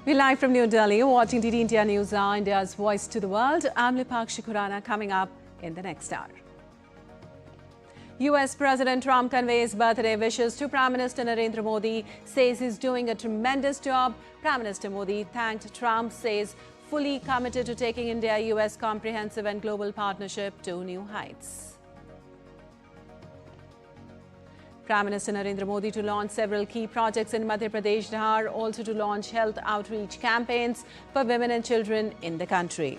We're live from New Delhi, watching DD India Newshour, India's voice to the world. I'm Lipakshi Khurana, coming up in the next hour. US President Trump conveys birthday wishes to Prime Minister Narendra Modi, says he's doing a tremendous job. Prime Minister Modi thanked Trump, says fully committed to taking India-US comprehensive and global partnership to new heights. Prime Minister Narendra Modi to launch several key projects in Madhya Pradesh, Dhar, also to launch health outreach campaigns for women and children in the country.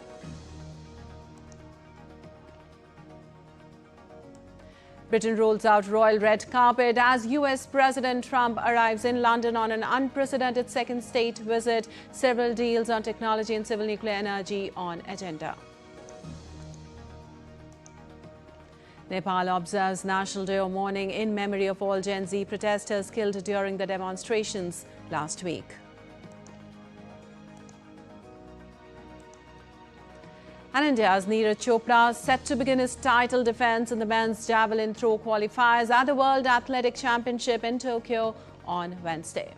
Britain rolls out royal red carpet as US President Trump arrives in London on an unprecedented second state visit. Several deals on technology and civil nuclear energy on agenda. Nepal observes National Day of Mourning in memory of all Gen Z protesters killed during the demonstrations last week. And India's Neeraj Chopra set to begin his title defense in the men's javelin throw qualifiers at the World Athletic Championship in Tokyo on Wednesday.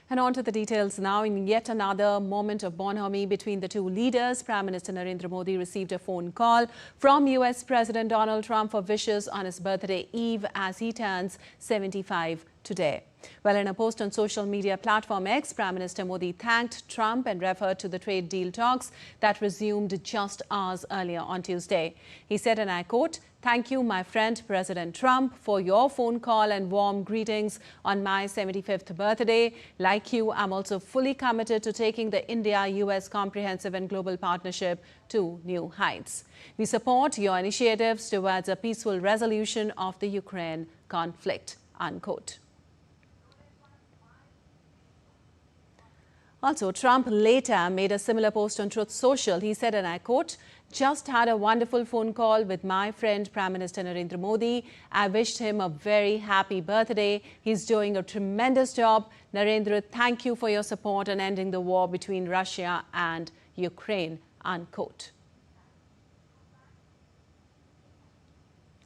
And on to the details now. In yet another moment of bonhomie between the two leaders, Prime Minister Narendra Modi received a phone call from US President Donald Trump for wishes on his birthday eve as he turns 75 today. Well, in a post on social media platform X, Prime Minister Modi thanked Trump and referred to the trade deal talks that resumed just hours earlier on Tuesday. He said, and I quote, "Thank you, my friend President Trump, for your phone call and warm greetings on my 75th birthday. Like you, I'm also fully committed to taking the India-US comprehensive and global partnership to new heights. We support your initiatives towards a peaceful resolution of the Ukraine conflict," unquote. Also, Trump later made a similar post on Truth Social. He said, and I quote, "Just had a wonderful phone call with my friend Prime Minister Narendra Modi. I wished him a very happy birthday. He's doing a tremendous job. Narendra, thank you for your support on ending the war between Russia and Ukraine," unquote.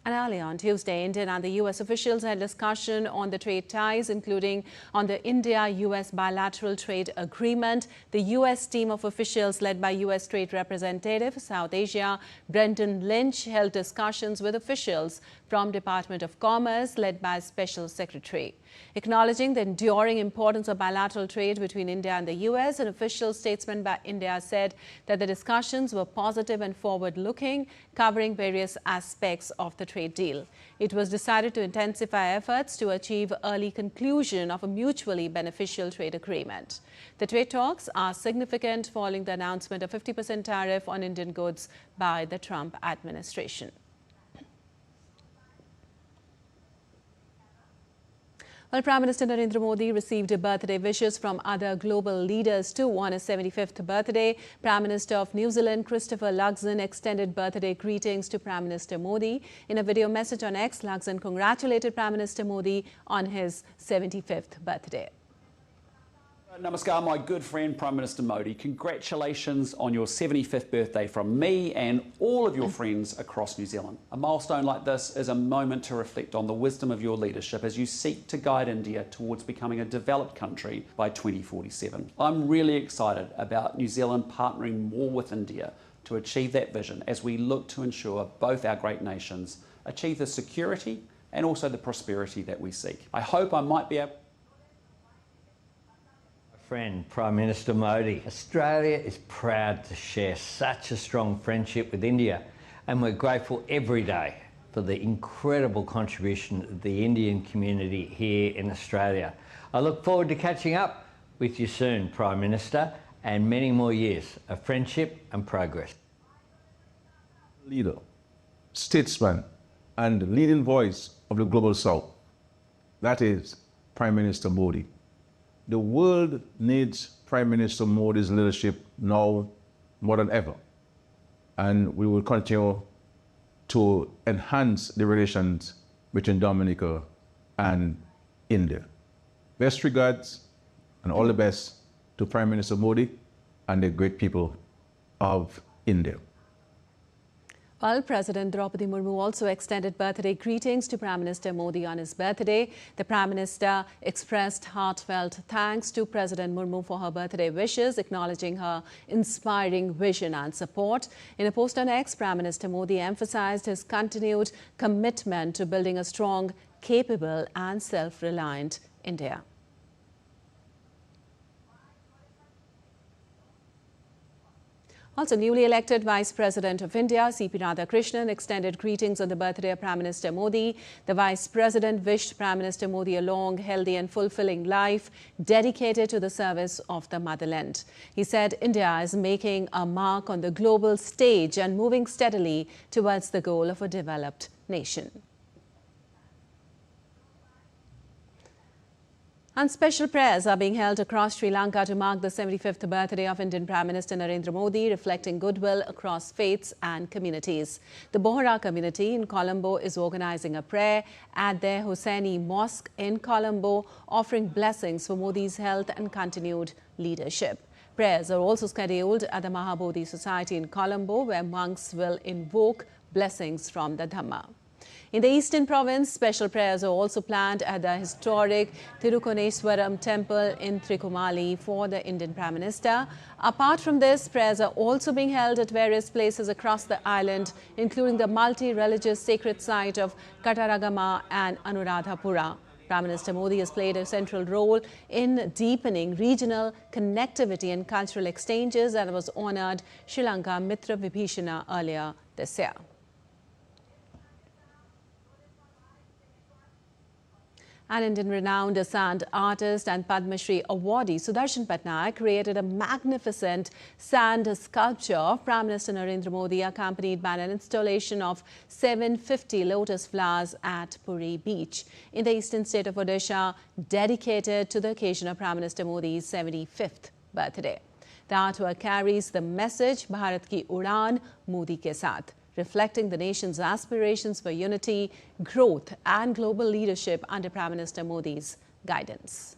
And earlier on Tuesday, Indian and the US officials had discussion on the trade ties, including on the India-US bilateral trade agreement. The US team of officials led by US Trade Representative South Asia, Brendan Lynch, held discussions with officials from Department of Commerce led by Special Secretary. Acknowledging the enduring importance of bilateral trade between India and the US, an official statement by India said that the discussions were positive and forward-looking, covering various aspects of the trade deal. It was decided to intensify efforts to achieve early conclusion of a mutually beneficial trade agreement. The trade talks are significant following the announcement of 50% tariff on Indian goods by the Trump administration. Well, Prime Minister Narendra Modi received birthday wishes from other global leaders too on his 75th birthday. Prime Minister of New Zealand, Christopher Luxon, extended birthday greetings to Prime Minister Modi. In a video message on X, Luxon congratulated Prime Minister Modi on his 75th birthday. Namaskar, my good friend Prime Minister Modi. Congratulations on your 75th birthday from me and all of your friends across New Zealand. A milestone like this is a moment to reflect on the wisdom of your leadership as you seek to guide India towards becoming a developed country by 2047. I'm really excited about New Zealand partnering more with India to achieve that vision as we look to ensure both our great nations achieve the security and also the prosperity that we seek. I hope I might be able Friend Prime Minister Modi. Australia is proud to share such a strong friendship with India, and we're grateful every day for the incredible contribution of the Indian community here in Australia. I look forward to catching up with you soon, Prime Minister, and many more years of friendship and progress. Leader, statesman, and leading voice of the Global South. That is Prime Minister Modi. The world needs Prime Minister Modi's leadership now more than ever. And we will continue to enhance the relations between Dominica and India. Best regards and all the best to Prime Minister Modi and the great people of India. Well, President Draupadi Murmu also extended birthday greetings to Prime Minister Modi on his birthday. The Prime Minister expressed heartfelt thanks to President Murmu for her birthday wishes, acknowledging her inspiring vision and support. In a post on X, Prime Minister Modi emphasized his continued commitment to building a strong, capable and self-reliant India. Also, newly elected Vice President of India, C.P. Radhakrishnan, extended greetings on the birthday of Prime Minister Modi. The Vice President wished Prime Minister Modi a long, healthy and fulfilling life dedicated to the service of the motherland. He said India is making a mark on the global stage and moving steadily towards the goal of a developed nation. And special prayers are being held across Sri Lanka to mark the 75th birthday of Indian Prime Minister Narendra Modi, reflecting goodwill across faiths and communities. The Bohra community in Colombo is organizing a prayer at their Hosseini Mosque in Colombo, offering blessings for Modi's health and continued leadership. Prayers are also scheduled at the Mahabodhi Society in Colombo, where monks will invoke blessings from the Dhamma. In the Eastern Province, special prayers are also planned at the historic Tirukoneswaram temple in Trikomali for the Indian Prime Minister. Apart from this, prayers are also being held at various places across the island, including the multi-religious sacred site of Kataragama and Anuradhapura. Prime Minister Modi has played a central role in deepening regional connectivity and cultural exchanges and was honoured Sri Lanka Mitra Vibhishana earlier this year. An Indian renowned sand artist and Padma Shri awardee Sudarshan Patnaik created a magnificent sand sculpture of Prime Minister Narendra Modi, accompanied by an installation of 750 lotus flowers at Puri Beach in the eastern state of Odisha, dedicated to the occasion of Prime Minister Modi's 75th birthday. The artwork carries the message Bharat ki Udan Modi ke saath, reflecting the nation's aspirations for unity, growth and global leadership under Prime Minister Modi's guidance.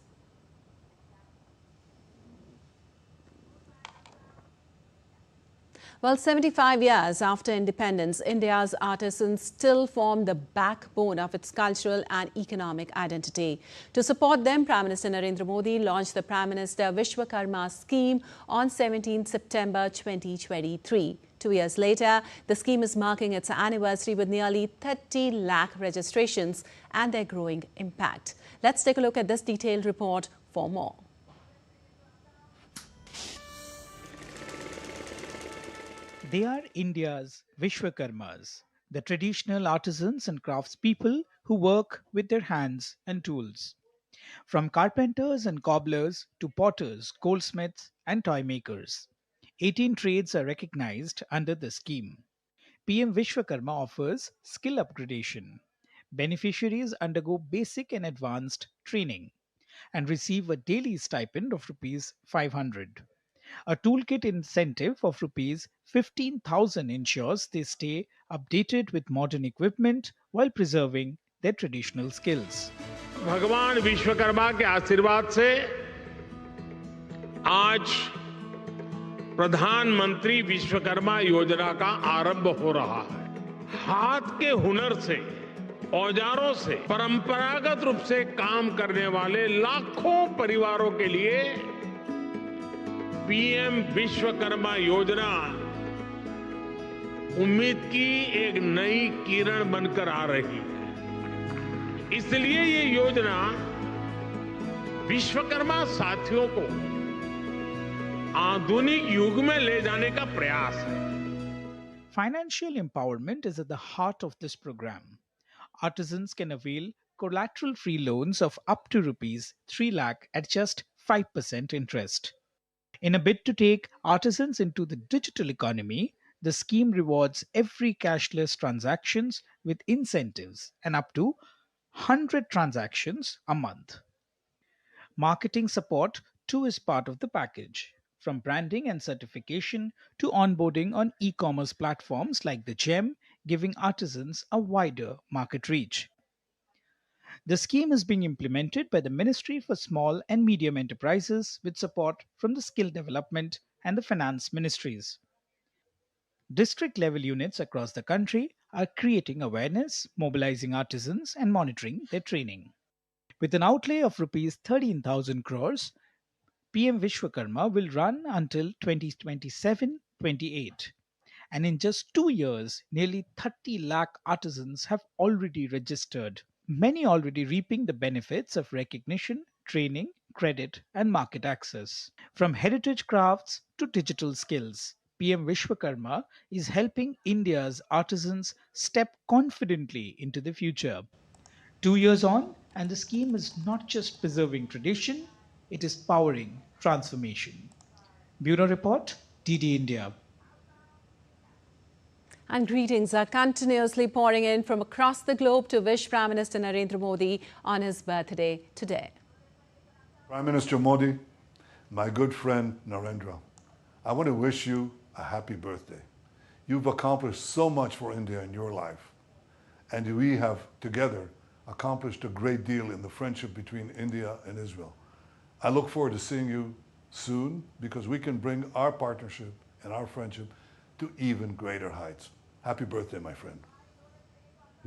Well, 75 years after independence, India's artisans still form the backbone of its cultural and economic identity. To support them, Prime Minister Narendra Modi launched the Prime Minister Vishwakarma scheme on 17 September 2023. 2 years later, the scheme is marking its anniversary with nearly 30 lakh registrations and their growing impact. Let's take a look at this detailed report for more. They are India's Vishwakarmas, the traditional artisans and craftspeople who work with their hands and tools. From carpenters and cobblers to potters, goldsmiths and toy makers, 18 trades are recognized under the scheme. PM Vishwakarma offers skill upgradation. Beneficiaries undergo basic and advanced training and receive a daily stipend of Rs 500. A toolkit incentive of Rs 15,000 ensures they stay updated with modern equipment while preserving their traditional skills. भगवान विश्वकर्मा के आशीर्वाद से आज प्रधानमंत्री विश्वकर्मा योजना का आरंभ हो रहा है। हाथ के हुनर से, औजारों से परंपरागत रूप से काम करने वाले लाखों परिवारों के लिए पीएम विश्वकर्मा योजना उम्मीद की एक नई किरण बनकर आ रही है। इसलिए ये योजना विश्वकर्मा साथियों को आधुनिक युग में ले जाने का प्रयास है। Financial empowerment is at the heart of this program. Artisans can avail collateral-free loans of up to Rs 3 lakh at just 5% interest. In a bid to take artisans into the digital economy, the scheme rewards every cashless transactions with incentives and up to 100 transactions a month. Marketing support too is part of the package, from branding and certification to onboarding on e-commerce platforms like the GEM, giving artisans a wider market reach. The scheme is being implemented by the Ministry for Small and Medium Enterprises with support from the Skill Development and the Finance Ministries. District level units across the country are creating awareness, mobilizing artisans, and monitoring their training. With an outlay of Rs 13,000 crores, PM Vishwakarma will run until 2027-28. And in just 2 years, nearly 30 lakh artisans have already registered, many already reaping the benefits of recognition, training, credit, and market access. From heritage crafts to digital skills, PM Vishwakarma is helping India's artisans step confidently into the future. 2 years on, and the scheme is not just preserving tradition, it is powering transformation. Bureau Report, DD India. And greetings are continuously pouring in from across the globe to wish Prime Minister Narendra Modi on his birthday today. Prime Minister Modi, my good friend Narendra, I want to wish you a happy birthday. You've accomplished so much for India in your life, and we have together accomplished a great deal in the friendship between India and Israel. I look forward to seeing you soon because we can bring our partnership and our friendship to even greater heights. Happy birthday, my friend.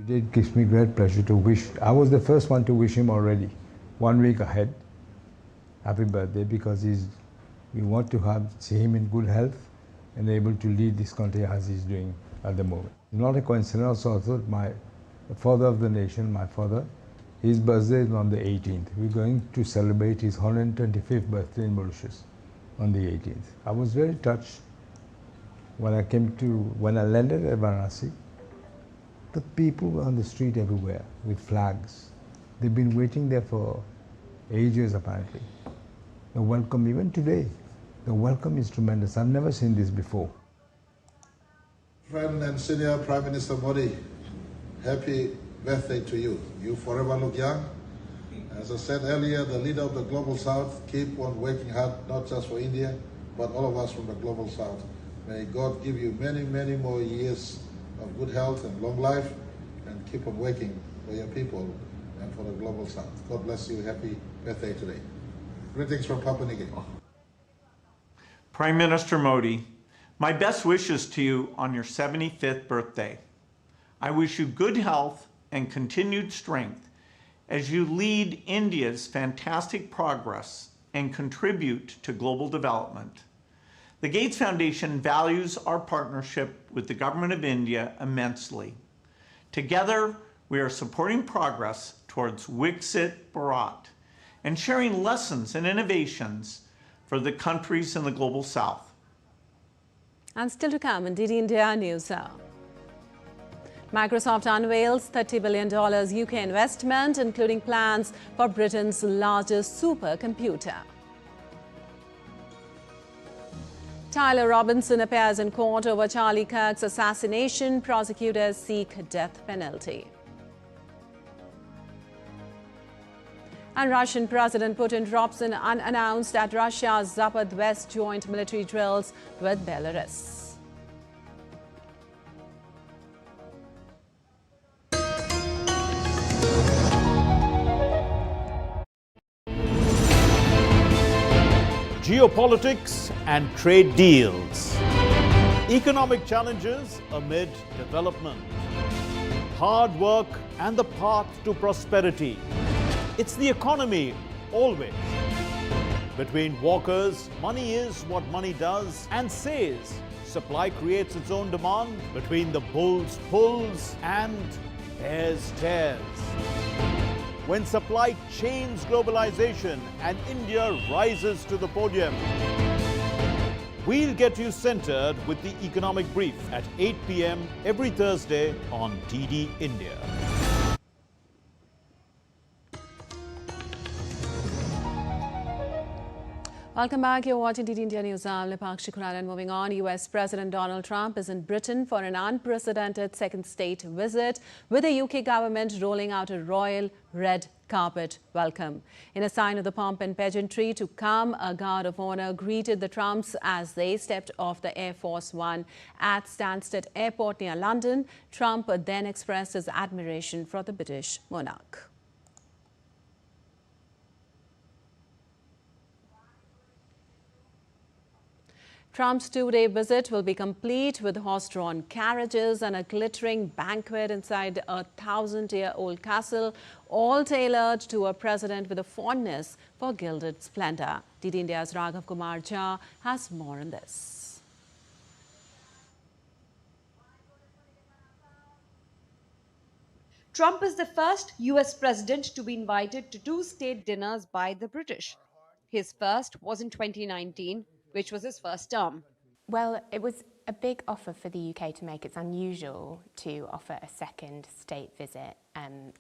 It gives me great pleasure to wish. I was the first one to wish him already, 1 week ahead. Happy birthday, because we want to see him in good health and able to lead this country as he's doing at the moment. Not a coincidence also, the father of the nation, my father, his birthday is on the 18th. We're going to celebrate his 125th birthday in Mauritius on the 18th. I was very touched when I landed at Varanasi. The people were on the street everywhere with flags. They've been waiting there for ages apparently. The welcome, even today, the welcome is tremendous. I've never seen this before. Friend and senior Prime Minister Modi, happy birthday to you. You forever look young. As I said earlier, the leader of the Global South, keep on working hard, not just for India, but all of us from the Global South. May God give you many, many more years of good health and long life, and keep on working for your people and for the Global South. God bless you. Happy birthday today. Greetings from Papua New Guinea. Prime Minister Modi, my best wishes to you on your 75th birthday. I wish you good health and continued strength as you lead India's fantastic progress and contribute to global development. The Gates Foundation values our partnership with the Government of India immensely. Together, we are supporting progress towards Viksit Bharat and sharing lessons and innovations for the countries in the Global South. And still to come in DD India Newshour. Microsoft unveils $30 billion UK investment, including plans for Britain's largest supercomputer. Tyler Robinson appears in court over Charlie Kirk's assassination. Prosecutors seek death penalty. And Russian President Putin drops in unannounced at Russia's Zapad West joint military drills with Belarus. Geopolitics and trade deals. Economic challenges amid development. Hard work and the path to prosperity. It's the economy, always. Between walkers, money is what money does and says. Supply creates its own demand. Between the bulls pulls and bears tears. When supply chains globalization and India rises to the podium. We'll get you centered with the Economic Brief at 8 p.m. every Thursday on DD India. Welcome back. You're watching DD India News. I'm Lipakshi Khurana, and moving on. US President Donald Trump is in Britain for an unprecedented second state visit, with the UK government rolling out a royal red carpet welcome. In a sign of the pomp and pageantry to come, a guard of honor greeted the Trumps as they stepped off the Air Force One at Stansted Airport near London. Trump then expressed his admiration for the British monarch. Trump's two-day visit will be complete with horse-drawn carriages and a glittering banquet inside a 1,000-year-old castle, all tailored to a president with a fondness for gilded splendor. DD India's Raghav Kumar Jha has more on this. Trump is the first US president to be invited to two state dinners by the British. His first was in 2019, which was his first term. Well, it was a big offer for the UK to make. It's unusual to offer a second state visit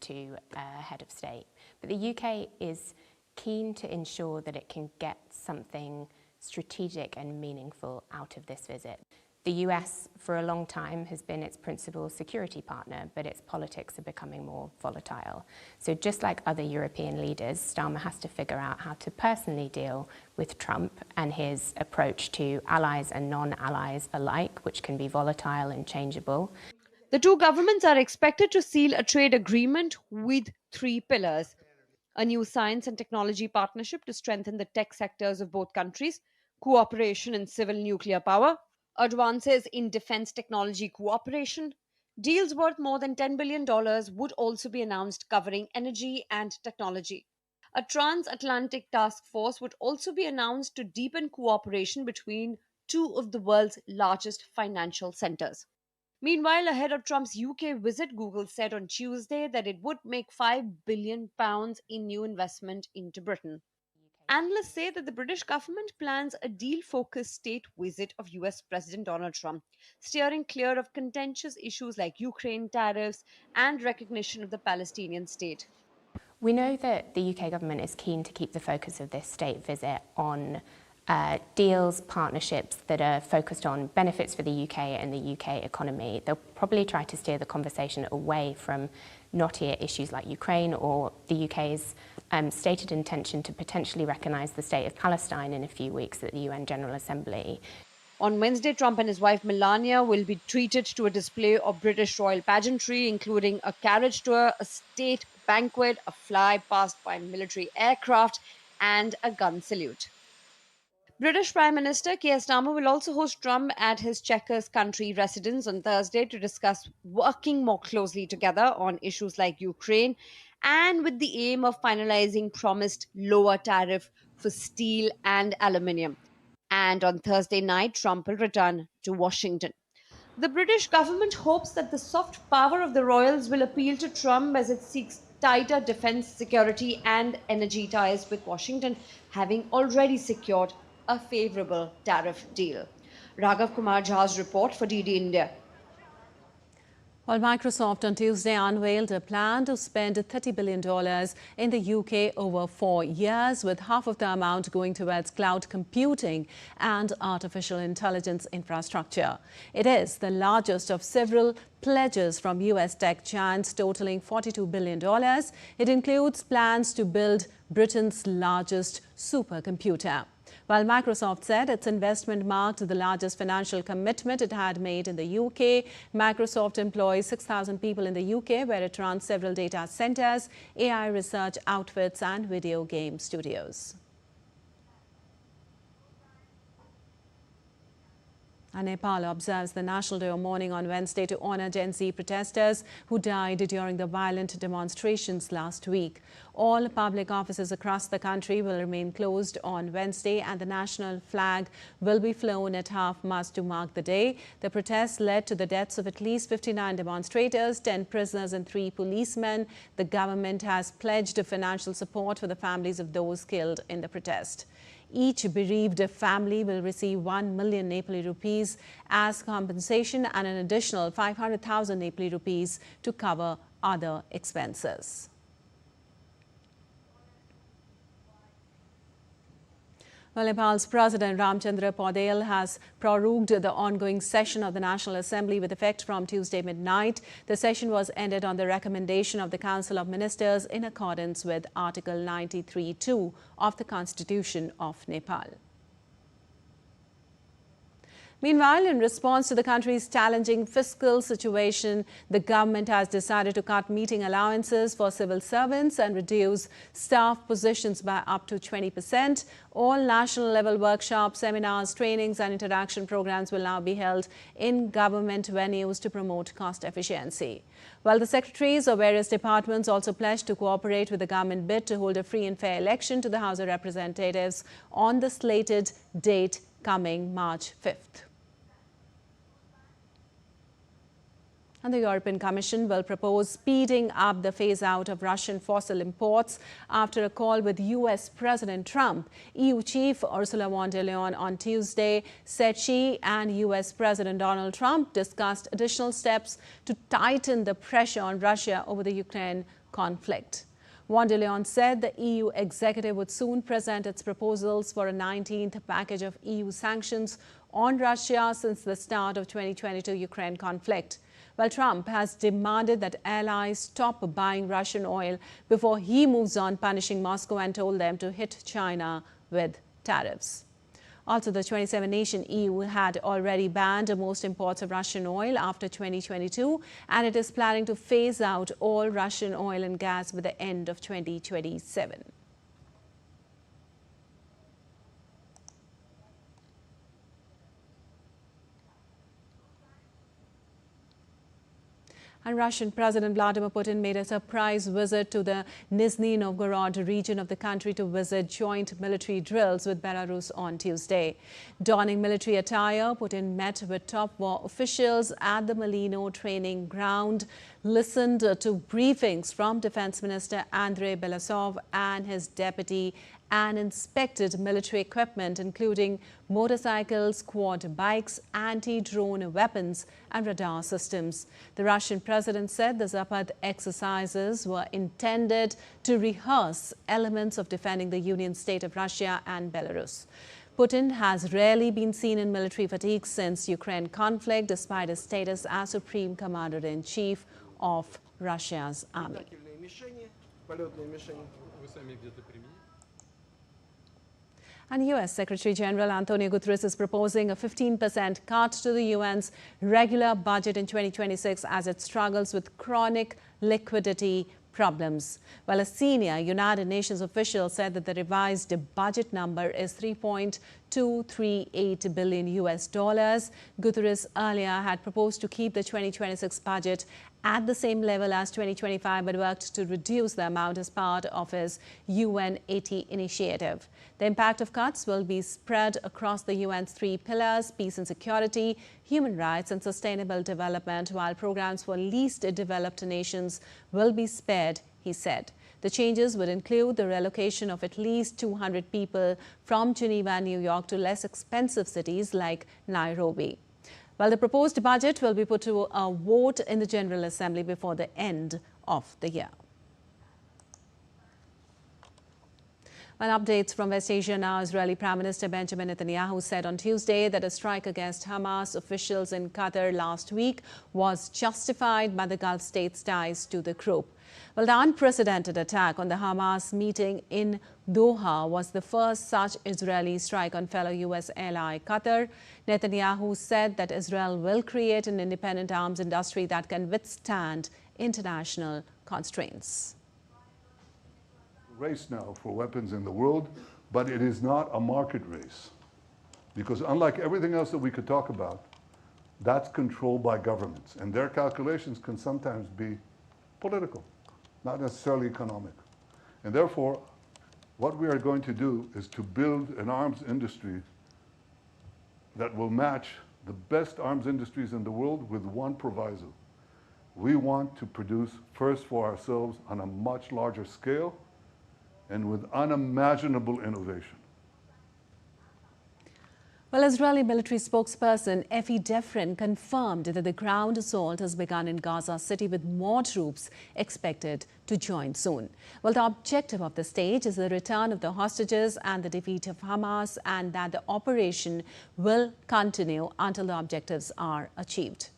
to a head of state. But the UK is keen to ensure that it can get something strategic and meaningful out of this visit. The US, for a long time, has been its principal security partner, but its politics are becoming more volatile. So just like other European leaders, Starmer has to figure out how to personally deal with Trump and his approach to allies and non-allies alike, which can be volatile and changeable. The two governments are expected to seal a trade agreement with 3 pillars: a new science and technology partnership to strengthen the tech sectors of both countries, cooperation in civil nuclear power, advances in defense technology cooperation. Deals worth more than $10 billion would also be announced, covering energy and technology. A transatlantic task force would also be announced to deepen cooperation between two of the world's largest financial centers. Meanwhile, ahead of Trump's UK visit, Google said on Tuesday that it would make £5 billion in new investment into Britain. Analysts say that the British government plans a deal-focused state visit of US President Donald Trump, steering clear of contentious issues like Ukraine tariffs and recognition of the Palestinian state. We know that the UK government is keen to keep the focus of this state visit on deals, partnerships that are focused on benefits for the UK and the UK economy. They'll probably try to steer the conversation away from knottier issues like Ukraine or the UK's stated intention to potentially recognise the state of Palestine in a few weeks at the UN General Assembly. On Wednesday, Trump and his wife Melania will be treated to a display of British royal pageantry, including a carriage tour, a state banquet, a fly past by military aircraft, and a gun salute. British Prime Minister Keir Starmer will also host Trump at his Chequers country residence on Thursday to discuss working more closely together on issues like Ukraine, and with the aim of finalizing promised lower tariff for steel and aluminium. And on Thursday night, Trump will return to Washington. The British government hopes that the soft power of the royals will appeal to Trump as it seeks tighter defense, security, and energy ties with Washington, having already secured a favorable tariff deal. Raghav Kumar Jha's report for DD India. Well, Microsoft on Tuesday unveiled a plan to spend $30 billion in the UK over 4 years, with half of the amount going towards cloud computing and artificial intelligence infrastructure. It is the largest of several pledges from US tech giants, totaling $42 billion. It includes plans to build Britain's largest supercomputer. While Microsoft said its investment marked the largest financial commitment it had made in the UK, Microsoft employs 6,000 people in the UK, where it runs several data centers, AI research outfits, and video game studios. And Nepal observes the National Day of Mourning on Wednesday to honor Gen Z protesters who died during the violent demonstrations last week. All public offices across the country will remain closed on Wednesday, and the national flag will be flown at half-mast to mark the day. The protests led to the deaths of at least 59 demonstrators, 10 prisoners and 3 policemen. The government has pledged financial support for the families of those killed in the protest. Each bereaved family will receive 1 million Nepali rupees as compensation and an additional 500,000 Nepali rupees to cover other expenses. Well, Nepal's President Ramchandra Paudel has prorogued the ongoing session of the National Assembly with effect from Tuesday midnight. The session was ended on the recommendation of the Council of Ministers in accordance with Article 93(2) of the Constitution of Nepal. Meanwhile, in response to the country's challenging fiscal situation, the government has decided to cut meeting allowances for civil servants and reduce staff positions by up to 20%. All national-level workshops, seminars, trainings and interaction programs will now be held in government venues to promote cost efficiency. While the secretaries of various departments also pledged to cooperate with the government bid to hold a free and fair election to the House of Representatives on the slated date coming March 5th. And the European Commission will propose speeding up the phase-out of Russian fossil imports after a call with US President Trump. EU Chief Ursula von der Leyen on Tuesday said she and US President Donald Trump discussed additional steps to tighten the pressure on Russia over the Ukraine conflict. Von der Leyen said the EU executive would soon present its proposals for a 19th package of EU sanctions on Russia since the start of 2022 Ukraine conflict. Well, Trump has demanded that allies stop buying Russian oil before he moves on punishing Moscow and told them to hit China with tariffs. Also, the 27-nation EU had already banned most imports of Russian oil after 2022, and it is planning to phase out all Russian oil and gas with the end of 2027. And Russian President Vladimir Putin made a surprise visit to the Nizhny Novgorod region of the country to visit joint military drills with Belarus on Tuesday. Donning military attire, Putin met with top war officials at the Malino training ground, listened to briefings from Defense Minister Andrei Belousov and his deputy, and inspected military equipment, including motorcycles, quad bikes, anti-drone weapons and radar systems. The Russian president said the Zapad exercises were intended to rehearse elements of defending the Union state of Russia and Belarus. Putin has rarely been seen in military fatigue since Ukraine conflict, despite his status as Supreme Commander-in-Chief of Russia's army. And U.S. Secretary General Antonio Guterres is proposing a 15% cut to the UN's regular budget in 2026 as it struggles with chronic liquidity problems. Well, a senior United Nations official said that the revised budget number is $3.238 billion. Guterres earlier had proposed to keep the 2026 budget at the same level as 2025, but worked to reduce the amount as part of his UN 80 initiative. The impact of cuts will be spread across the UN's 3 pillars: peace and security, human rights and sustainable development, while programs for least developed nations will be spared, he said. The changes would include the relocation of at least 200 people from Geneva and New York to less expensive cities like Nairobi. Well, the proposed budget will be put to a vote in the General Assembly before the end of the year. Well, updates from West Asia now. Israeli Prime Minister Benjamin Netanyahu said on Tuesday that a strike against Hamas officials in Qatar last week was justified by the Gulf states' ties to the group. Well, the unprecedented attack on the Hamas meeting in Doha was the first such Israeli strike on fellow U.S. ally Qatar. Netanyahu said that Israel will create an independent arms industry that can withstand international constraints. Race now for weapons in the world, but it is not a market race. Because unlike everything else that we could talk about, that's controlled by governments. And their calculations can sometimes be political, not necessarily economic. And therefore, what we are going to do is to build an arms industry that will match the best arms industries in the world with one proviso. We want to produce first for ourselves on a much larger scale and with unimaginable innovation. Well, Israeli military spokesperson Efi Defrin confirmed that the ground assault has begun in Gaza City with more troops expected to join soon. Well, the objective of the stage is the return of the hostages and the defeat of Hamas, and that the operation will continue until the objectives are achieved.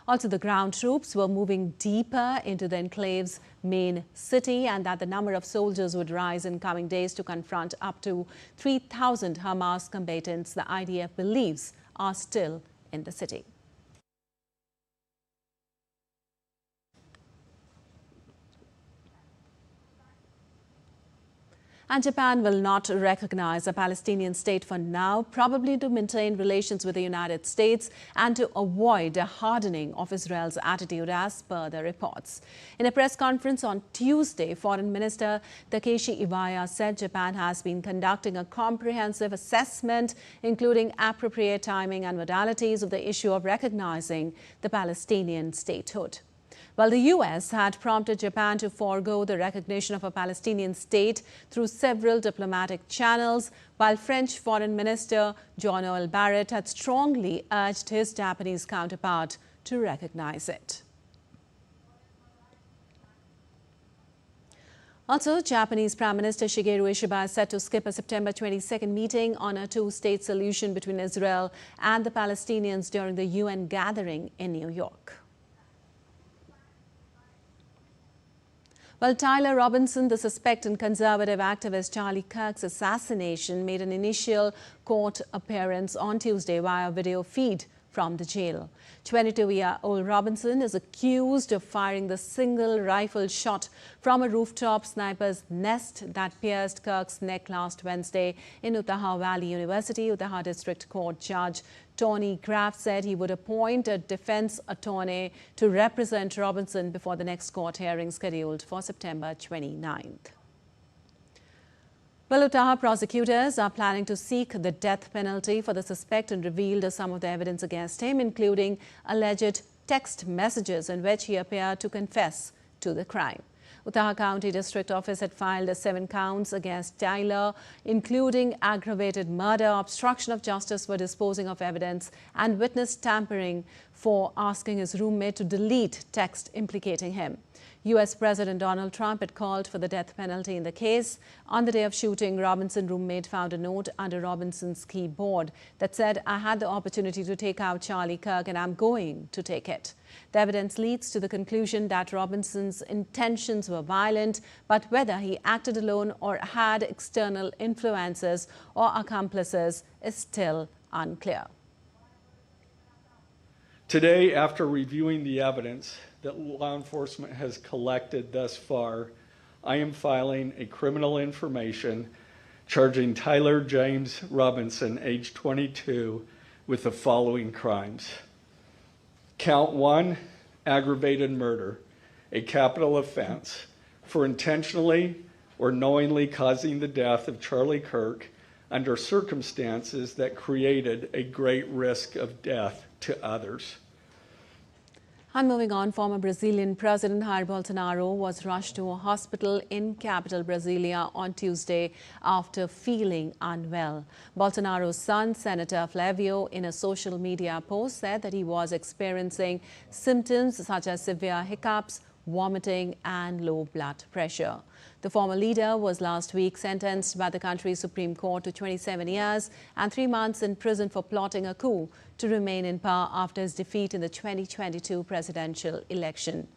Also, the ground troops were moving deeper into the enclave's main city, and that the number of soldiers would rise in coming days to confront up to 3,000 Hamas combatants the IDF believes are still in the city. And Japan will not recognize a Palestinian state for now, probably to maintain relations with the United States and to avoid a hardening of Israel's attitude, as per the reports. In a press conference on Tuesday, Foreign Minister Takeshi Iwaya said Japan has been conducting a comprehensive assessment, including appropriate timing and modalities of the issue of recognizing the Palestinian statehood. While the U.S. had prompted Japan to forego the recognition of a Palestinian state through several diplomatic channels, while French Foreign Minister Jean-Noël Barrot had strongly urged his Japanese counterpart to recognize it. Also, Japanese Prime Minister Shigeru Ishiba is set to skip a September 22nd meeting on a two-state solution between Israel and the Palestinians during the UN gathering in New York. Well, Tyler Robinson, the suspect in conservative activist Charlie Kirk's assassination, made an initial court appearance on Tuesday via video feed from the jail. 22-year-old Robinson is accused of firing the single rifle shot from a rooftop sniper's nest that pierced Kirk's neck last Wednesday in Uttahar Valley University. Uttahar District Court Judge Tony Graff said he would appoint a defense attorney to represent Robinson before the next court hearing scheduled for September 29th. Well, Uttahar prosecutors are planning to seek the death penalty for the suspect and revealed some of the evidence against him, including alleged text messages in which he appeared to confess to the crime. Uttahar County District Office had filed 7 counts against Tyler, including aggravated murder, obstruction of justice for disposing of evidence, and witness tampering for asking his roommate to delete text implicating him. U.S. President Donald Trump had called for the death penalty in the case. On the day of shooting, Robinson's roommate found a note under Robinson's keyboard that said, "I had the opportunity to take out Charlie Kirk and I'm going to take it." The evidence leads to the conclusion that Robinson's intentions were violent, but whether he acted alone or had external influences or accomplices is still unclear. Today, after reviewing the evidence that law enforcement has collected thus far, I am filing a criminal information charging Tyler James Robinson, age 22, with the following crimes. Count 1, aggravated murder, a capital offense, for intentionally or knowingly causing the death of Charlie Kirk under circumstances that created a great risk of death to others. And moving on, former Brazilian President Jair Bolsonaro was rushed to a hospital in capital Brasilia on Tuesday after feeling unwell. Bolsonaro's son, Senator Flavio, in a social media post said that he was experiencing symptoms such as severe hiccups, vomiting and low blood pressure. The former leader was last week sentenced by the country's Supreme Court to 27 years and 3 months in prison for plotting a coup to remain in power after his defeat in the 2022 presidential election.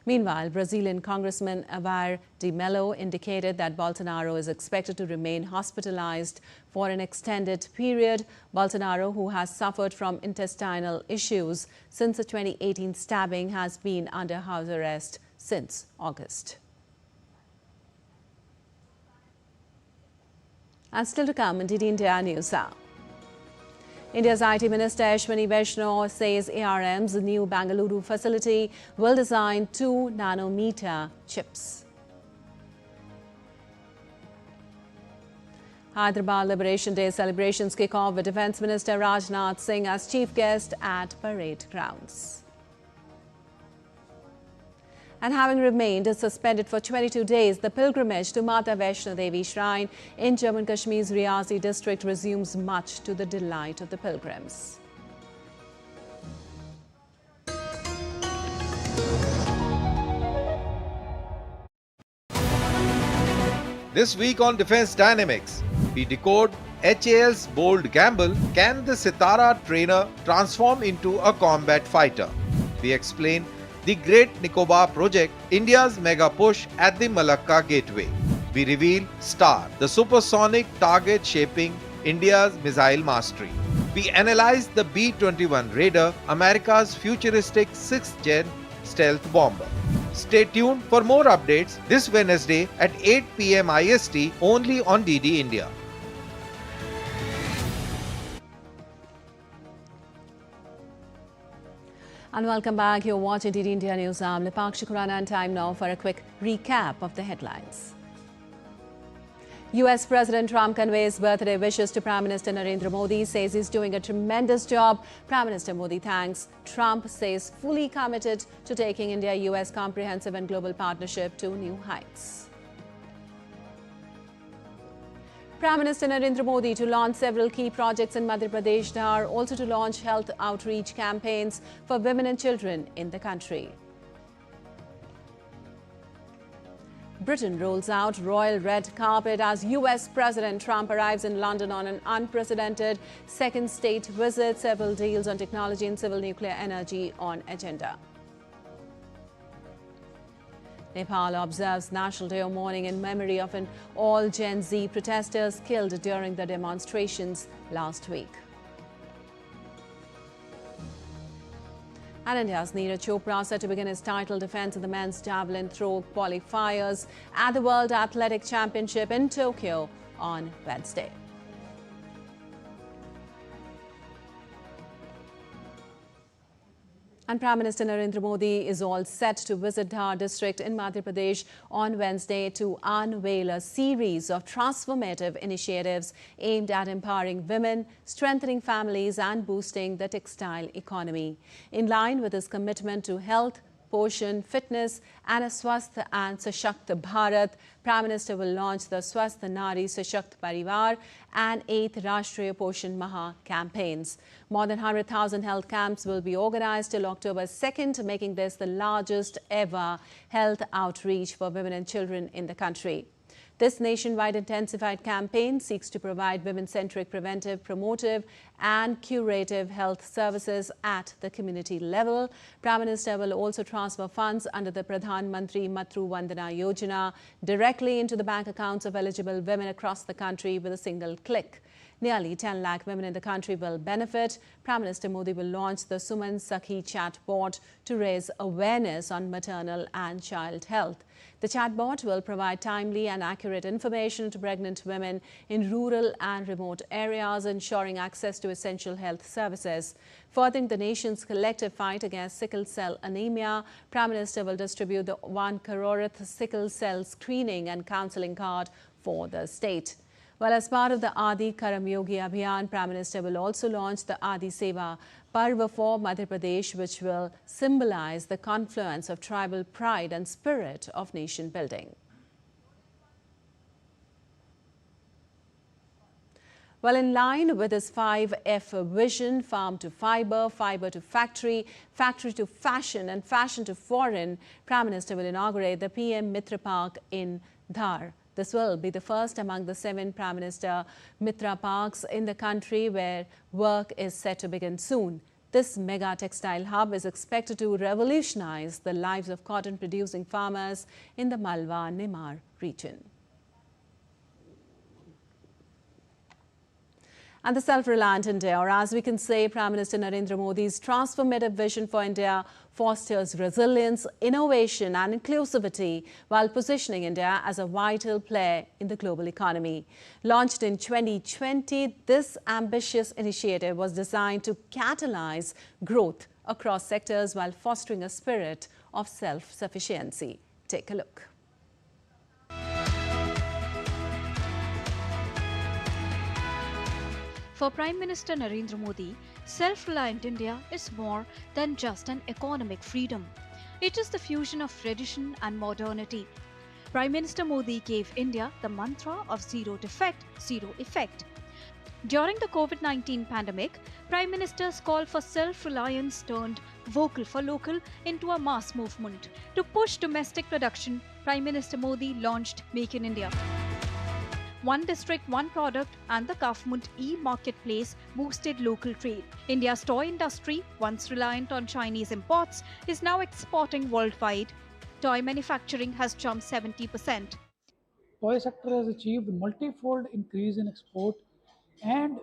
Meanwhile, Brazilian Congressman Avair de Mello indicated that Bolsonaro is expected to remain hospitalized for an extended period. Bolsonaro, who has suffered from intestinal issues since the 2018 stabbing, has been under house arrest since August. And still to come in India Newshour. India's IT Minister Ashwini Vaishnaw says ARM's new Bengaluru facility will design 2-nanometer chips. Hyderabad Liberation Day celebrations kick off with Defence Minister Rajnath Singh as chief guest at parade grounds. And having remained suspended for 22 days, the pilgrimage to Mata Vaishno Devi Shrine in Jammu and Kashmir's Riyazi district resumes, much to the delight of the pilgrims. This week on Defense Dynamics, we decode HAL's bold gamble. Can the Sitara trainer transform into a combat fighter? We explain the Great Nicobar project, India's mega push at the Malacca Gateway. We reveal STAR, the supersonic target shaping India's missile mastery. We analyze the B-21 Raider, America's futuristic 6th-gen stealth bomber. Stay tuned for more updates this Wednesday at 8 p.m. IST only on DD India. And welcome back. You're watching DD India News. I'm Lipakshi Khurana, and time now for a quick recap of the headlines. US President Trump conveys birthday wishes to Prime Minister Narendra Modi, says he's doing a tremendous job. Prime Minister Modi thanks. Trump says fully committed to taking India-US comprehensive and global partnership to new heights. Prime Minister Narendra Modi to launch several key projects in Madhya Pradesh, Dhar, also to launch health outreach campaigns for women and children in the country. Britain rolls out royal red carpet as US President Trump arrives in London on an unprecedented second state visit. Several deals on technology and civil nuclear energy on agenda. Nepal observes National Day of Mourning in memory of all Gen Z protesters killed during the demonstrations last week. And India's Neeraj Chopra set to begin his title defense in the men's javelin throw qualifiers at the World Athletic Championship in Tokyo on Wednesday. And Prime Minister Narendra Modi is all set to visit Dhar district in Madhya Pradesh on Wednesday to unveil a series of transformative initiatives aimed at empowering women, strengthening families and boosting the textile economy. In line with his commitment to health, Poshan, fitness and a Swasth and Sashakt Bharat, Prime Minister will launch the Swasth Nari Sashakt Parivar and 8th Rashtriya Poshan Maha campaigns. More than 100,000 health camps will be organized till October 2nd, making this the largest ever health outreach for women and children in the country. This nationwide intensified campaign seeks to provide women-centric preventive, promotive and curative health services at the community level. Prime Minister will also transfer funds under the Pradhan Mantri Matru Vandana Yojana directly into the bank accounts of eligible women across the country with a single click. Nearly 10 lakh women in the country will benefit. Prime Minister Modi will launch the Suman Sakhi chatbot to raise awareness on maternal and child health. The chatbot will provide timely and accurate information to pregnant women in rural and remote areas, ensuring access to essential health services. Furthering the nation's collective fight against sickle cell anemia, Prime Minister will distribute the 1 croreth sickle cell screening and counselling card for the state. Well, as part of the Adi Karam Yogi Abhiyan, Prime Minister will also launch the Adi Seva Parva for Madhya Pradesh, which will symbolize the confluence of tribal pride and spirit of nation building. Well, in line with his 5F vision, farm to fiber, fiber to factory, factory to fashion and fashion to foreign, Prime Minister will inaugurate the PM Mitra Park in Dhar. This will be the first among the 7 Prime Minister Mitra Parks in the country, where work is set to begin soon. This mega textile hub is expected to revolutionize the lives of cotton-producing farmers in the Malwa-Nimar region. And the self-reliant India, or as we can say, Prime Minister Narendra Modi's transformative vision for India fosters resilience, innovation and inclusivity while positioning India as a vital player in the global economy. Launched in 2020, this ambitious initiative was designed to catalyze growth across sectors while fostering a spirit of self-sufficiency. Take a look. For Prime Minister Narendra Modi, self-reliant India is more than just an economic freedom. It is the fusion of tradition and modernity. Prime Minister Modi gave India the mantra of zero defect, zero effect. During the COVID-19 pandemic, Prime Minister's call for self-reliance turned vocal for local into a mass movement. To push domestic production, Prime Minister Modi launched Make in India. One district, one product and the government e-marketplace boosted local trade. India's toy industry, once reliant on Chinese imports, is now exporting worldwide. Toy manufacturing has jumped 70%. Toy sector has achieved multi-fold increase in export and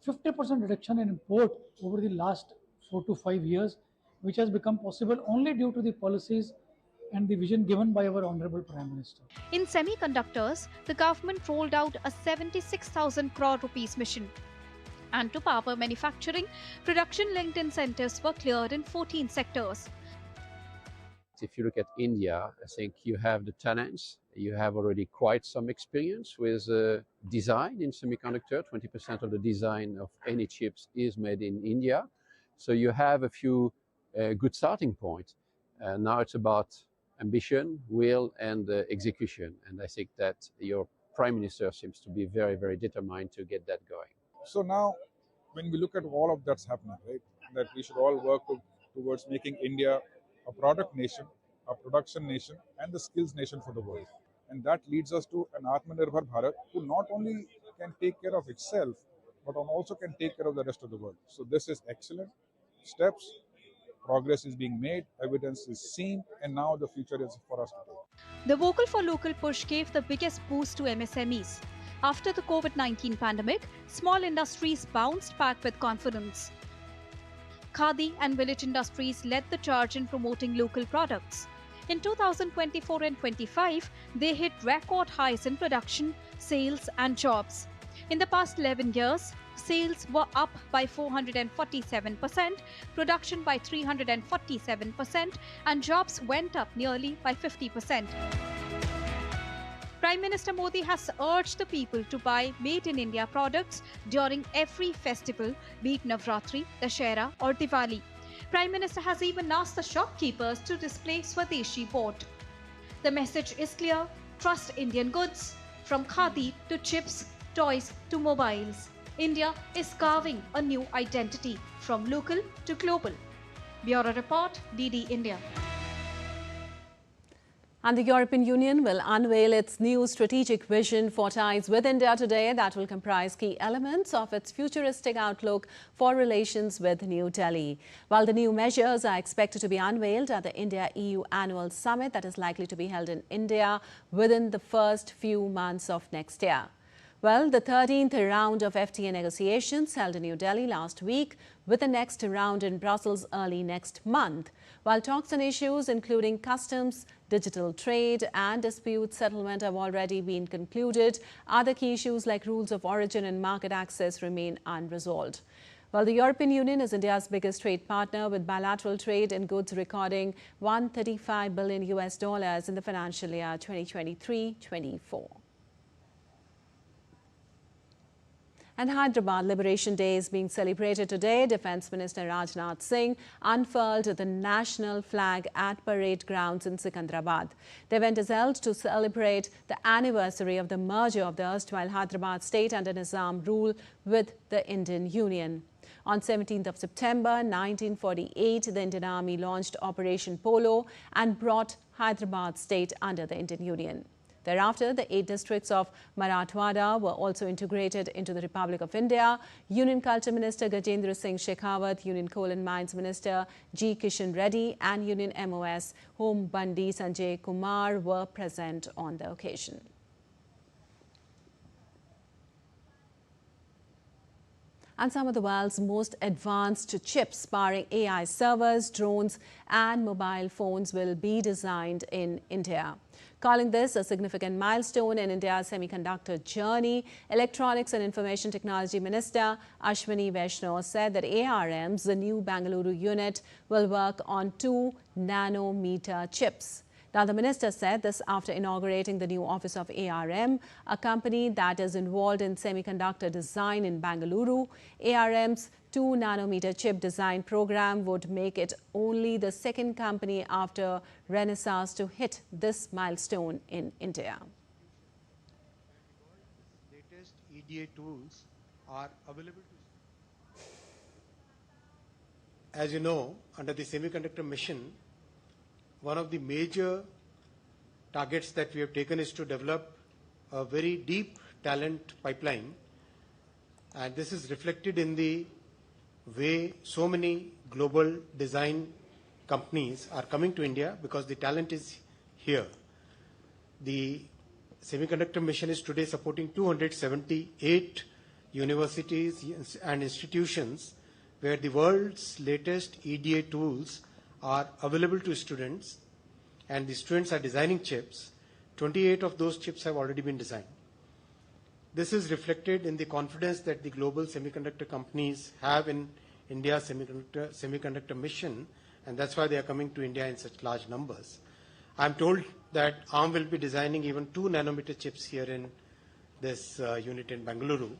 50% reduction in import over the last 4 to 5 years, which has become possible only due to the policies and the vision given by our Honorable Prime Minister. In semiconductors, the government rolled out a 76,000 crore rupees mission. And to power manufacturing, production-linked incentives were cleared in 14 sectors. If you look at India, I think you have the talents. You have already quite some experience with design in semiconductor. 20% of the design of any chips is made in India. So you have a few good starting points. Now it's about ambition, will, and execution. And I think that your Prime Minister seems to be very, very determined to get that going. So now, when we look at all of that's happening, right, that we should all work towards making India a product nation, a production nation, and the skills nation for the world. And that leads us to an Atmanirbhar Bharat who not only can take care of itself, but also can take care of the rest of the world. So this is excellent steps. Progress is being made, evidence is seen, and now the future is for us to take. The Vocal for Local push gave the biggest boost to MSMEs. After the COVID-19 pandemic, small industries bounced back with confidence. Khadi and village industries led the charge in promoting local products. In 2024 and 25, they hit record highs in production, sales and jobs. In the past 11 years, sales were up by 447%, production by 347%, and jobs went up nearly by 50%. Prime Minister Modi has urged the people to buy Made in India products during every festival, be it Navratri, Dashera or Diwali. Prime Minister has even asked the shopkeepers to display Swadeshi board. The message is clear: trust Indian goods. From khadi to chips, toys to mobiles, India is carving a new identity from local to global. Bureau Report, DD India. And the European Union will unveil its new strategic vision for ties with India today that will comprise key elements of its futuristic outlook for relations with New Delhi. While the new measures are expected to be unveiled at the India-EU Annual Summit that is likely to be held in India within the first few months of next year. Well, the 13th round of FTA negotiations held in New Delhi last week, with the next round in Brussels early next month. While talks on issues including customs, digital trade and dispute settlement have already been concluded, other key issues like rules of origin and market access remain unresolved. Well, the European Union is India's biggest trade partner, with bilateral trade in goods recording $135 billion in the financial year 2023-24. And Hyderabad Liberation Day is being celebrated today. Defence Minister Rajnath Singh unfurled the national flag at parade grounds in Secunderabad. The event is held to celebrate the anniversary of the merger of the erstwhile Hyderabad state under Nizam rule with the Indian Union. On 17th of September 1948, the Indian Army launched Operation Polo and brought Hyderabad state under the Indian Union. Thereafter, the 8 districts of Marathwada were also integrated into the Republic of India. Union Culture Minister Gajendra Singh Shekhawat, Union Coal and Mines Minister G. Kishan Reddy and Union MOS Home Bandi Sanjay Kumar were present on the occasion. And some of the world's most advanced chips powering AI servers, drones and mobile phones will be designed in India. Calling this a significant milestone in India's semiconductor journey, Electronics and Information Technology Minister Ashwini Vaishnaw said that ARM's the new Bangalore unit will work on 2 nanometer chips. Now, the minister said this after inaugurating the new office of ARM, a company that is involved in semiconductor design in Bengaluru. ARM's 2-nanometer chip design program would make it only the second company after Renesas to hit this milestone in India. Latest EDA tools are available to. As you know, under the semiconductor mission, one of the major targets that we have taken is to develop a very deep talent pipeline, and this is reflected in the way so many global design companies are coming to India because the talent is here. The semiconductor mission is today supporting 278 universities and institutions where the world's latest EDA tools are available to students, and the students are designing chips. 28 of those chips have already been designed. This is reflected in the confidence that the global semiconductor companies have in India's semiconductor mission, and that's why they are coming to India in such large numbers. I'm told that ARM will be designing even 2-nanometer chips here in this unit in Bengaluru.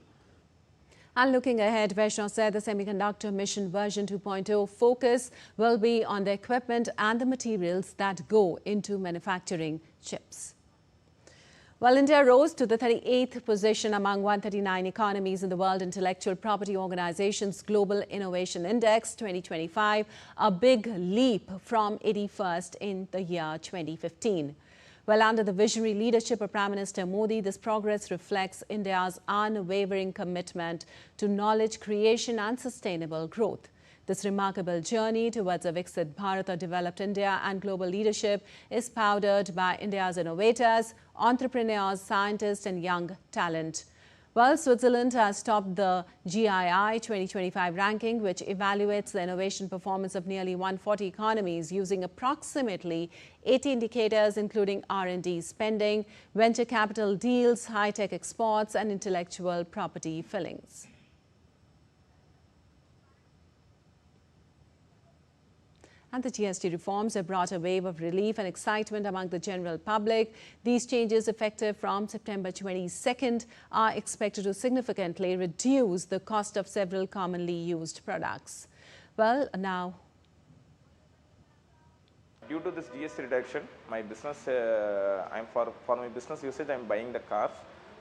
And looking ahead, Vaishnav said the semiconductor mission version 2.0 focus will be on the equipment and the materials that go into manufacturing chips. Well, India rose to the 38th position among 139 economies in the World Intellectual Property Organization's Global Innovation Index 2025, a big leap from 81st in the year 2015. Well, under the visionary leadership of Prime Minister Modi, this progress reflects India's unwavering commitment to knowledge creation and sustainable growth. This remarkable journey towards a Viksit Bharat or developed India and global leadership is powered by India's innovators, entrepreneurs, scientists and young talent. Well, Switzerland has topped the GII 2025 ranking, which evaluates the innovation performance of nearly 140 economies using approximately 80 indicators, including R&D spending, venture capital deals, high-tech exports, and intellectual property fillings. And the GST reforms have brought a wave of relief and excitement among the general public. These changes, effective from September 22nd, are expected to significantly reduce the cost of several commonly used products. Well, now, due to this GST reduction, my business, for my business usage, I'm buying the cars,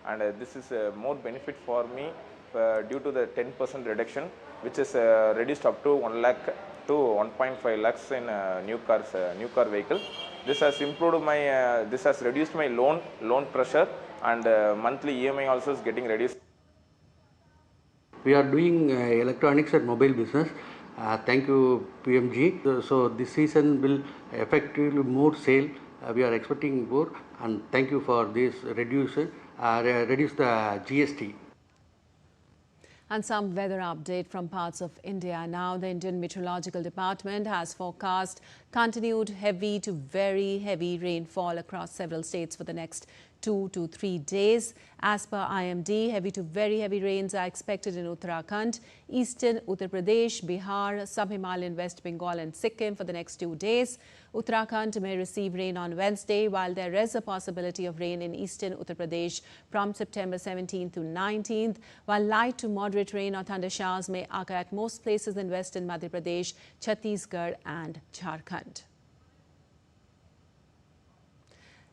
and this is more benefit for me due to the 10% reduction, which is reduced up to 1 lakh to 1.5 lakhs in new car vehicle. This has improved my, this has reduced my loan pressure, and monthly EMI also is getting reduced. We are doing electronics and mobile business. Thank you, PMG. So this season will effectively more sale. We are expecting more, and thank you for this reduce the GST. And some weather update from parts of India. Now, the Indian Meteorological Department has forecast continued heavy to very heavy rainfall across several states for the next 2 to 3 days. As per IMD, heavy to very heavy rains are expected in Uttarakhand, eastern Uttar Pradesh, Bihar, sub-Himalayan West Bengal and Sikkim for the next 2 days. Uttarakhand may receive rain on Wednesday, while there is a possibility of rain in eastern Uttar Pradesh from September 17th to 19th, while light to moderate rain or thunder showers may occur at most places in western Madhya Pradesh, Chhattisgarh and Jharkhand.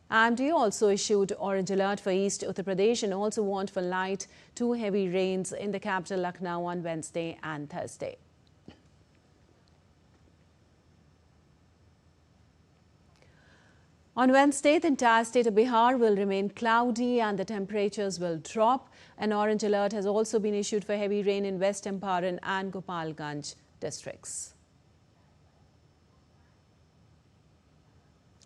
IMD also issued orange alert for East Uttar Pradesh and also warned for light to heavy rains in the capital Lucknow on Wednesday and Thursday. On Wednesday, the entire state of Bihar will remain cloudy and the temperatures will drop. An orange alert has also been issued for heavy rain in West Champaran and Gopalganj districts.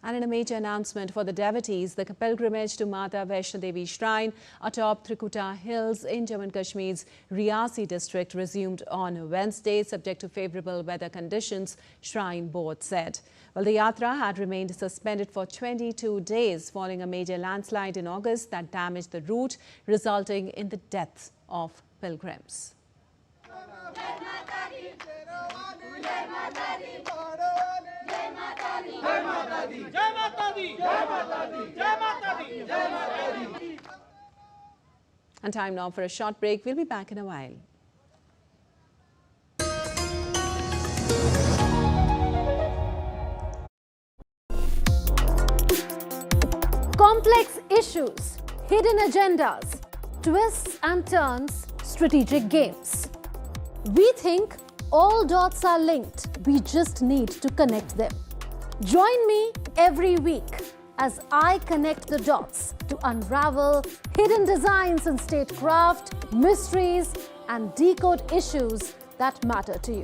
And in a major announcement for the devotees, the pilgrimage to Mata Vaishno Devi Shrine atop Trikuta Hills in Jammu and Kashmir's Riyasi district resumed on Wednesday, subject to favourable weather conditions, Shrine Board said. Well, the yatra had remained suspended for 22 days following a major landslide in August that damaged the route, resulting in the deaths of pilgrims. Jai Mata Di! And time now for a short break. We'll be back in a while. Complex issues, hidden agendas, twists and turns, strategic games. We think all dots are linked. We just need to connect them. Join me every week as I connect the dots to unravel hidden designs in statecraft, mysteries, and decode issues that matter to you.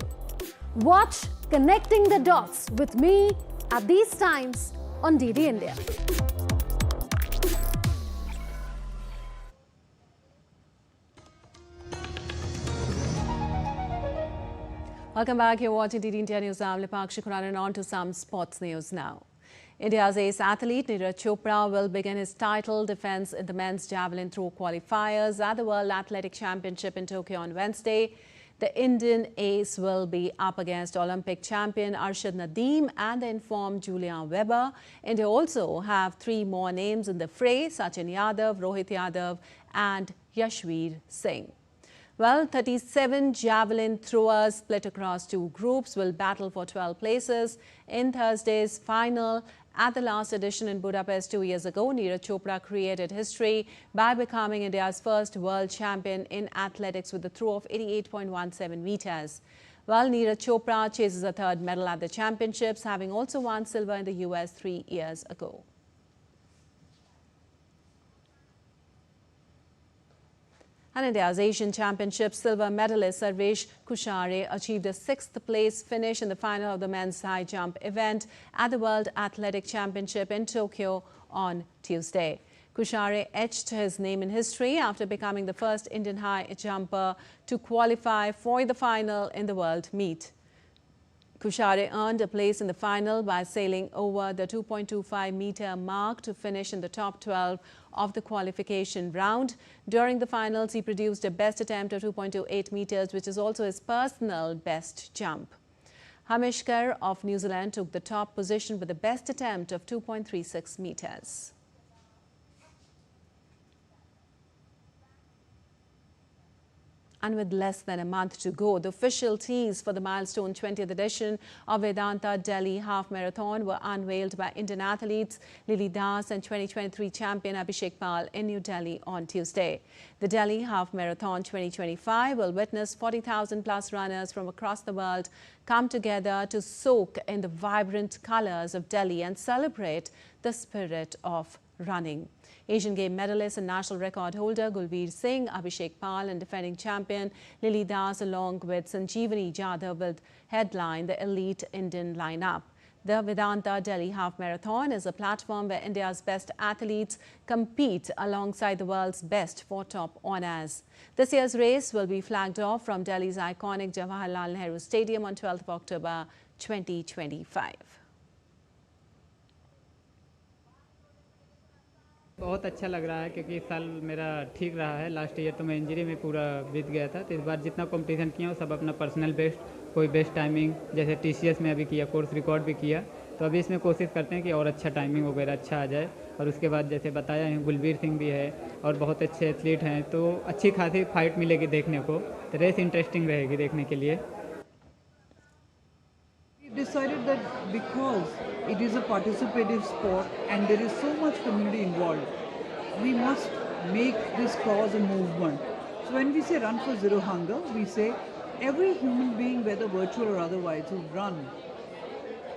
Watch Connecting the Dots with me at these times on DD India. Welcome back. You're watching DD India News. I'm Lipakshi Khuranan, on to some sports news now. India's ace athlete Neeraj Chopra will begin his title defense in the men's javelin throw qualifiers at the World Athletic Championship in Tokyo on Wednesday. The Indian ace will be up against Olympic champion Arshad Nadeem and the informed Julian Weber. India also have 3 more names in the fray: Sachin Yadav, Rohit Yadav and Yashveer Singh. Well, 37 javelin throwers split across 2 groups will battle for 12 places in Thursday's final. At the last edition in Budapest 2 years ago, Neeraj Chopra created history by becoming India's first world champion in athletics with a throw of 88.17 meters. Well, Neeraj Chopra chases a 3rd medal at the championships, having also won silver in the US 3 years ago. And India's Asian Championships silver medalist Sarvesh Kushare achieved a 6th place finish in the final of the men's high jump event at the World Athletic Championship in Tokyo on Tuesday. Kushare etched his name in history after becoming the first Indian high jumper to qualify for the final in the world meet. Kushare earned a place in the final by sailing over the 2.25-meter mark to finish in the top 12 of the qualification round. During the finals, he produced a best attempt of 2.28 meters, which is also his personal best jump. Hamishkar of New Zealand took the top position with a best attempt of 2.36 meters. And with less than a month to go, the official tees for the milestone 20th edition of Vedanta Delhi Half Marathon were unveiled by Indian athletes Lily Das and 2023 champion Abhishek Pal in New Delhi on Tuesday. The Delhi Half Marathon 2025 will witness 40,000 plus runners from across the world come together to soak in the vibrant colors of Delhi and celebrate the spirit of running. Asian Game medalist and national record holder Gulveer Singh, Abhishek Pal and defending champion Lily Das along with Sanjeevani Jadhav will headline the elite Indian lineup. The Vedanta Delhi Half Marathon is a platform where India's best athletes compete alongside the world's best for top honours. This year's race will be flagged off from Delhi's iconic Jawaharlal Nehru Stadium on 12th of October 2025. बहुत अच्छा लग रहा है क्योंकि इस साल मेरा ठीक रहा है। लास्ट ईयर तो मैं इंजरी में पूरा बीत गया था, तो इस बार जितना कंपटीशन किया वो सब अपना पर्सनल बेस्ट, कोई बेस्ट टाइमिंग जैसे TCS में अभी किया, कोर्स रिकॉर्ड भी किया, तो अभी इसमें कोशिश करते हैं कि और अच्छा टाइमिंग वगैरह अच्छा आ जाए। और उसके बाद जैसे बताया है गुलबीर सिंह भी है और बहुत अच्छे एथलीट हैं, तो अच्छी खासी फाइट मिलेगी देखने को, तो रेस इंटरेस्टिंग रहेगी देखने के लिए। Decided that because it is a participative sport and there is so much community involved, we must make this cause a movement. So when we say run for zero hunger, we say every human being, whether virtual or otherwise, who run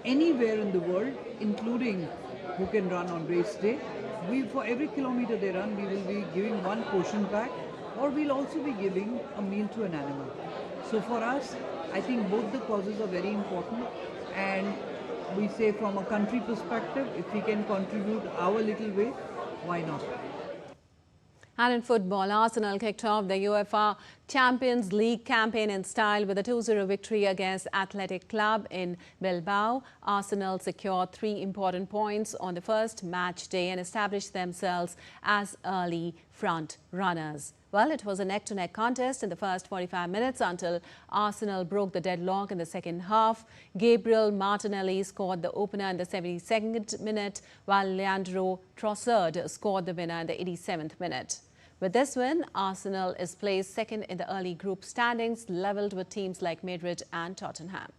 anywhere in the world, including who can run on race day, for every kilometer they run, we will be giving 1 portion pack, or we'll also be giving a meal to an animal. So for us, I think both the causes are very important, and we say from a country perspective, if we can contribute our little way, why not? And in football, Arsenal kicked off the UEFA Champions League campaign in style with a 2-0 victory against Athletic Club in Bilbao. Arsenal secured 3 important points on the first match day and established themselves as early front runners. Well, it was a neck-to-neck contest in the first 45 minutes until Arsenal broke the deadlock in the second half. Gabriel Martinelli scored the opener in the 72nd minute, while Leandro Trossard scored the winner in the 87th minute. With this win, Arsenal is placed second in the early group standings, levelled with teams like Madrid and Tottenham.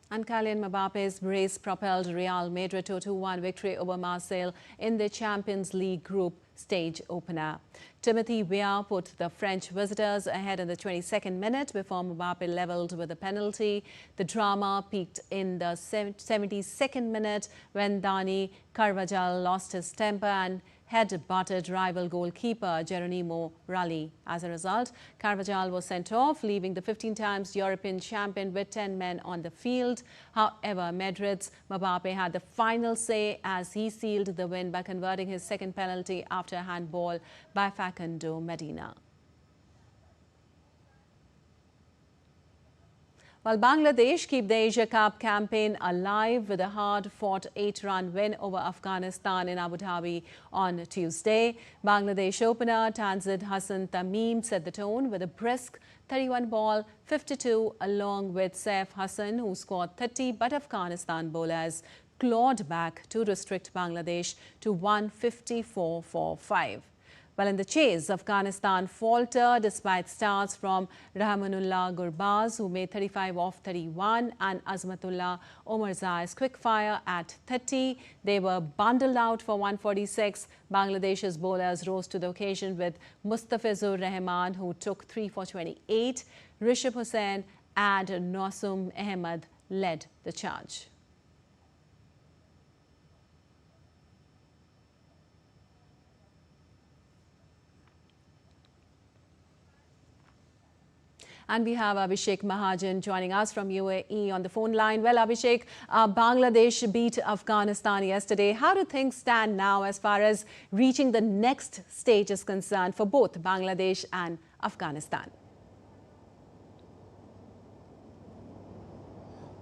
And Kylian Mbappe's brace propelled Real Madrid to a 2-1 victory over Marseille in the Champions League group stage opener. Timothy Weah put the French visitors ahead in the 22nd minute before Mbappe levelled with a penalty. The drama peaked in the 72nd minute when Dani Carvajal lost his temper and head-butted rival goalkeeper Geronimo Rulli. As a result, Carvajal was sent off, leaving the 15 times European champion with 10 men on the field. However, Madrid's Mbappe had the final say as he sealed the win by converting his second penalty after a handball by Facundo Medina. While Bangladesh keep the Asia Cup campaign alive with a hard-fought 8-run win over Afghanistan in Abu Dhabi on Tuesday, Bangladesh opener Tanzid Hassan Tamim set the tone with a brisk 31-ball 52 along with Saif Hassan, who scored 30, but Afghanistan bowlers clawed back to restrict Bangladesh to 154 for 5. Well, in the chase, Afghanistan faltered despite starts from Rahmanullah Gurbaz, who made 35 off 31, and Azmatullah Omarzai's quick fire at 30. They were bundled out for 146. Bangladesh's bowlers rose to the occasion with Mustafizur Rahman, who took 3 for 28. Rishabh Hussain and Nosum Ahmed led the charge. And we have Abhishek Mahajan joining us from UAE on the phone line. Well, Abhishek, Bangladesh beat Afghanistan yesterday. How do things stand now as far as reaching the next stage is concerned for both Bangladesh and Afghanistan?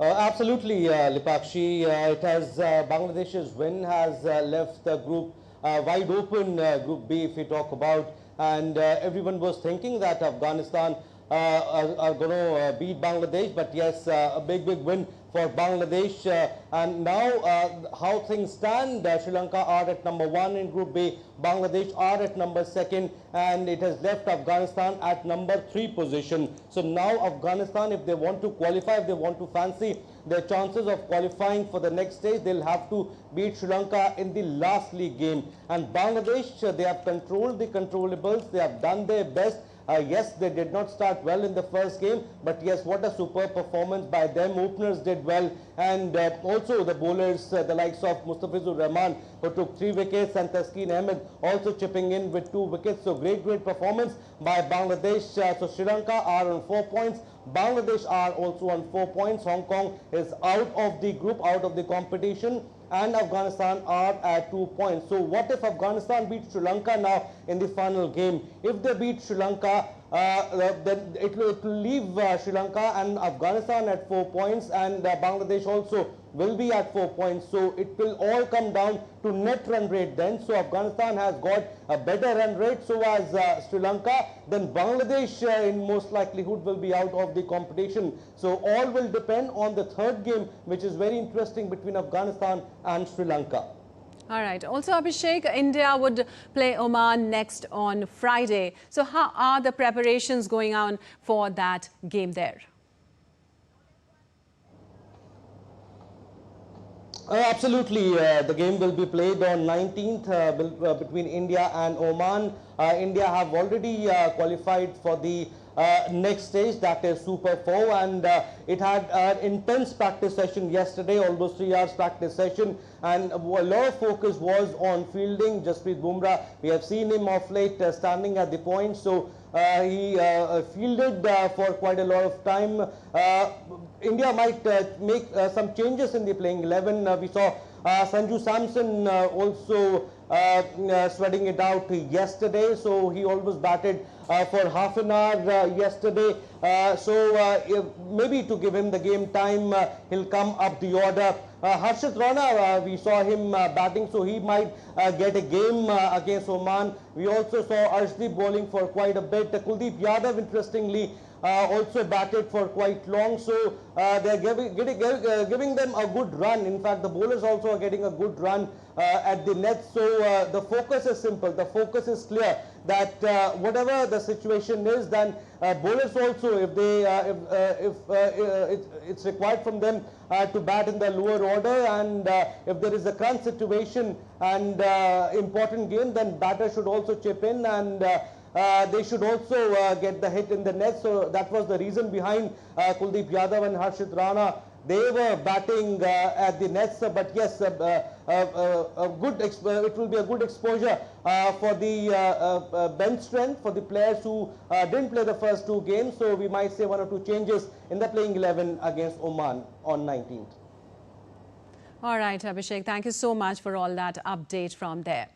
Absolutely, Lipakshi. It has Bangladesh's win has left the group wide open, Group B, if we talk about, and everyone was thinking that Afghanistan are going to beat Bangladesh, but yes, a big win for Bangladesh. And now how things stand, Sri Lanka are at number 1 in Group B, Bangladesh are at number 2, and it has left Afghanistan at number 3 position. So now Afghanistan, if they want to qualify, if they want to fancy their chances of qualifying for the next stage, they'll have to beat Sri Lanka in the last league game. And Bangladesh, they have controlled the controllables, they have done their best. Yes, they did not start well in the first game, but yes, what a superb performance by them. Openers did well, and also the bowlers, the likes of Mustafizur Rahman, who took 3 wickets, and Taskeen Ahmed also chipping in with 2 wickets. So great performance by Bangladesh. So Sri Lanka are on 4 points. Bangladesh are also on 4 points. Hong Kong is out of the group, out of the competition, and Afghanistan are at 2 points. So what if Afghanistan beats Sri Lanka now in the final game? If they beat Sri Lanka, then it will leave Sri Lanka and Afghanistan at 4 points, and Bangladesh also will be at 4 points. So it will all come down to net run rate then. So Afghanistan has got a better run rate, so as Sri Lanka. Then Bangladesh in most likelihood will be out of the competition. So all will depend on the third game, which is very interesting, between Afghanistan and Sri Lanka. All right. Also, Abhishek, India would play Oman next on Friday. So how are the preparations going on for that game there? Absolutely. The game will be played on 19th between India and Oman. India have already qualified for the next stage, that is Super 4, and it had an intense practice session yesterday, almost 3 hours practice session, and a lot of focus was on fielding. Jasprit Bumrah, we have seen him of late standing at the point, so he fielded for quite a lot of time. India might make some changes in the playing 11. We saw Sanju Samson also sweating it out yesterday, so he almost batted for half an hour yesterday. So maybe to give him the game time, he'll come up the order Harshit Rana, we saw him batting, so he might get a game against Oman. We also saw Arshdeep bowling for quite a bit. Kuldeep Yadav, interestingly, also batted for quite long, so they're giving them a good run. In fact, the bowlers also are getting a good run at the net. So the focus is simple, the focus is clear, that whatever the situation is, then bowlers also, if it's required from them to bat in the lower order, and if there is a crunch situation and important game, then batter should also chip in, and they should also get the hit in the net. So that was the reason behind Kuldeep Yadav and Harshit Rana. They were batting at the nets, but yes, it will be a good exposure for the bench strength, for the players who didn't play the first two games. So we might say 1 or 2 changes in the playing 11 against Oman on 19th. All right, Abhishek, thank you so much for all that update from there.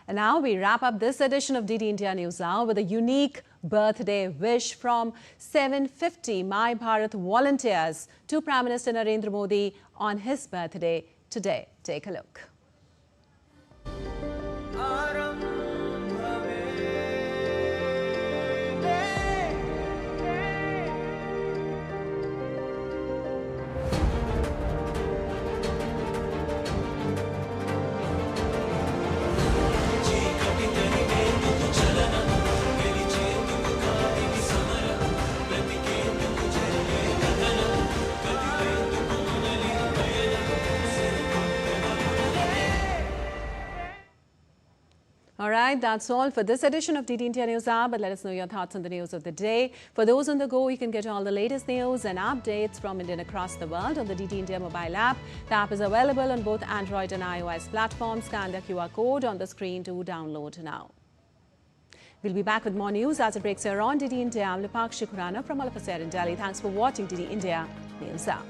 And now we wrap up this edition of DD India News Hour with a unique birthday wish from 750 My Bharat volunteers to Prime Minister Narendra Modi on his birthday today. Take a look. All right, that's all for this edition of DD India News Hour, but let us know your thoughts on the news of the day. For those on the go, you can get all the latest news and updates from India and across the world on the DD India mobile app. The app is available on both Android and iOS platforms. Scan the QR code on the screen to download now. We'll be back with more news as it breaks here on DD India. I'm Lipakshi Khurana from all of us here in Delhi. Thanks for watching DD India News Hour.